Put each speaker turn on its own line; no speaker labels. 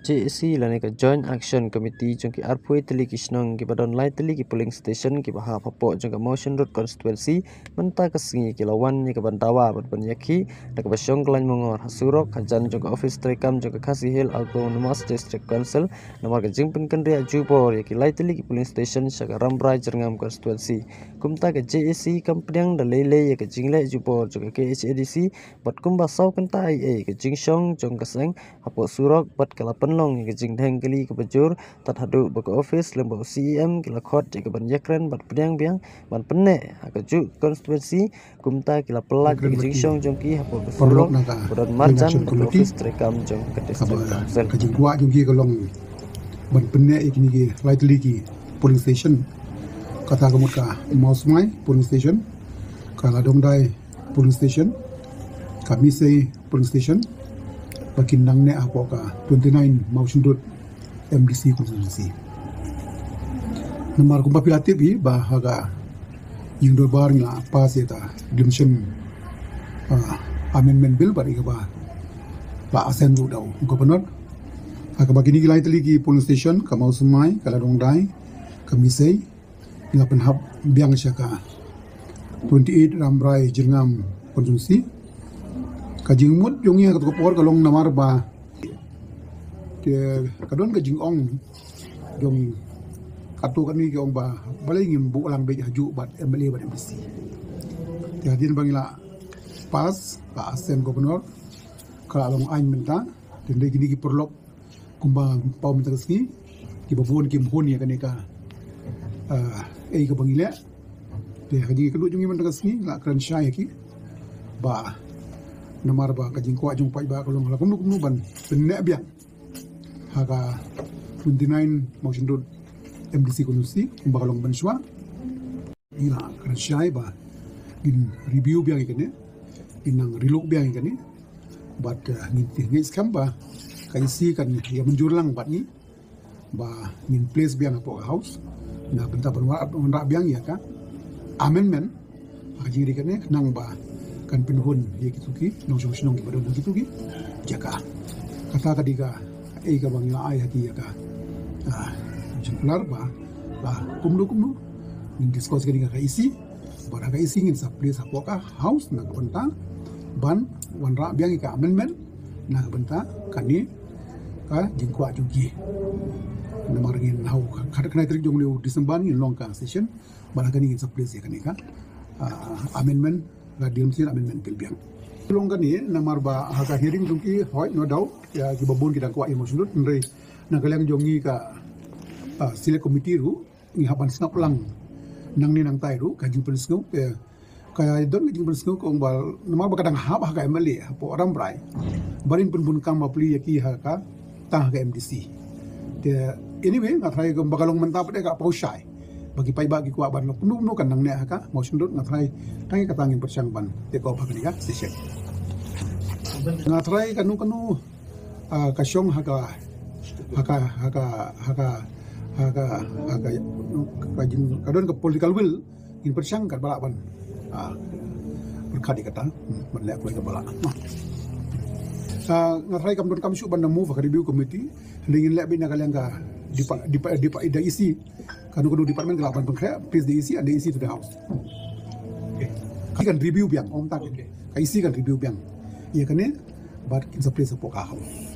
JSC lani ka Joint Action Committee jongki Arpui Teli Kishnong ki badon lai teli ki polling station ki baha papo jongka Motion Road constituency menta ka singi ki lawan ni ka bandawa ban yakhi na ka basyong klan mongor hasurok hajan jongka office trekam jongka Khasi Hill Autonomous District Council nomor ka jingpen kendria jubor yaki lai teli ki polling station saka Rambrai Jerngam constituency kumta ka JSC kampnyang da lele ya ka jingle jubor jongka KHADC bat kumba saw kenta IA ka jingshong jongka seng hapo surok bat kalapan long ke jing dheng kali ke bajur tat hadu baka office lembo CEM kila khot ke ban yakran bat pedang biang ban penne ka ju constituency kumta kila pelak ke jing shong jongki hapo surok bodon marjan ke office trekam jong ke district council
ka jing wa jongki ka long ban penne ikini ki right liki polling station kata kamut ka mausmai polling station ka ladongdai polling station kami sei polling station bakin nang ne apo ka 29 Motion Road MDC constituency nomor kumpa pilatif bi bahaga yung do bar nga pas eta dimension amendment bill bari ka ba asen do daw gobernur ka bagini gilai teli ki polling station ka mau sumai kala dongdai kamisei nga penhab biang syaka 28 Rambrai Jerngam constituency kajing mut yongi ka por kalong namar ba ke kadon kajing ong yong katu kami ke ong ba balai ngim bu lang be haju bat MLA bat MDC jadi bangila pas ka asen gubernur ka long ain menta tende gini ki perlok kumbang pau menta ski ki babon ki mohon ya kaneka ka bangila de haji kedu jungi menta ski la kran syai ki ba namar ba kajing kwa jung pai ba kalong la kumnu ban penne biang haga 29 Motion Road MDC kondusi ba kalong ban shwa ila kan syai ba in review biang ikene inang rilok biang ikene bat ngin skam ba kaisi kan ya menjurlang bat ni ba ngin place biang apo house na benta banwa biang ya ka amendment haji dikene nang ba kan penhun ye kituki nong song ki badon kituki jaka kata kadiga ka bangla ai hati ya ka jumlar ba kumnu ning discuss kadiga ka isi bara ka isi ngin sa place apoka house na benta ban wanra biang ka amendment na benta kani ka jingkwa jugi namar ngin hau kada kana trik jong leu disemban ngin long ka session bara kani ngin sa place ya kani ka amendment Gadiam sin amendment bill biang. Long kani namar ba haka hearing dungki hoi no dau ya ki babon ki dangkwa emotion lut ndrei na kalang jongi ka select committee ru ngi haban snap lang nang ni nang tai ru ka jing pensngu ke kaya don jing pensngu ko bal namar ba kadang ha ba ka MLA po orang brai barin pun kam mapli yaki haka tah ka MDC. De anyway ngatrai ko bagalong mentap de ka pausyai bagi pai bagi kuat ban penuh kan nang ne ka Motion Road ngatrai tangi katangin persyang ban te ko bagi ka session ngatrai kanu kasyong haka kajing kadon ke political will in persyang kan balak ban berkadi kata berlek ko balak ngatrai kam don kam syuk ban move ka review committee ndingin lek bin ka dipa ida isi Kanu department kelaban pengkrea, please diisi and diisi to the house. Kami kan review biang, om tak. Kaisi kan review biang. Iya kan but in the place of poka house.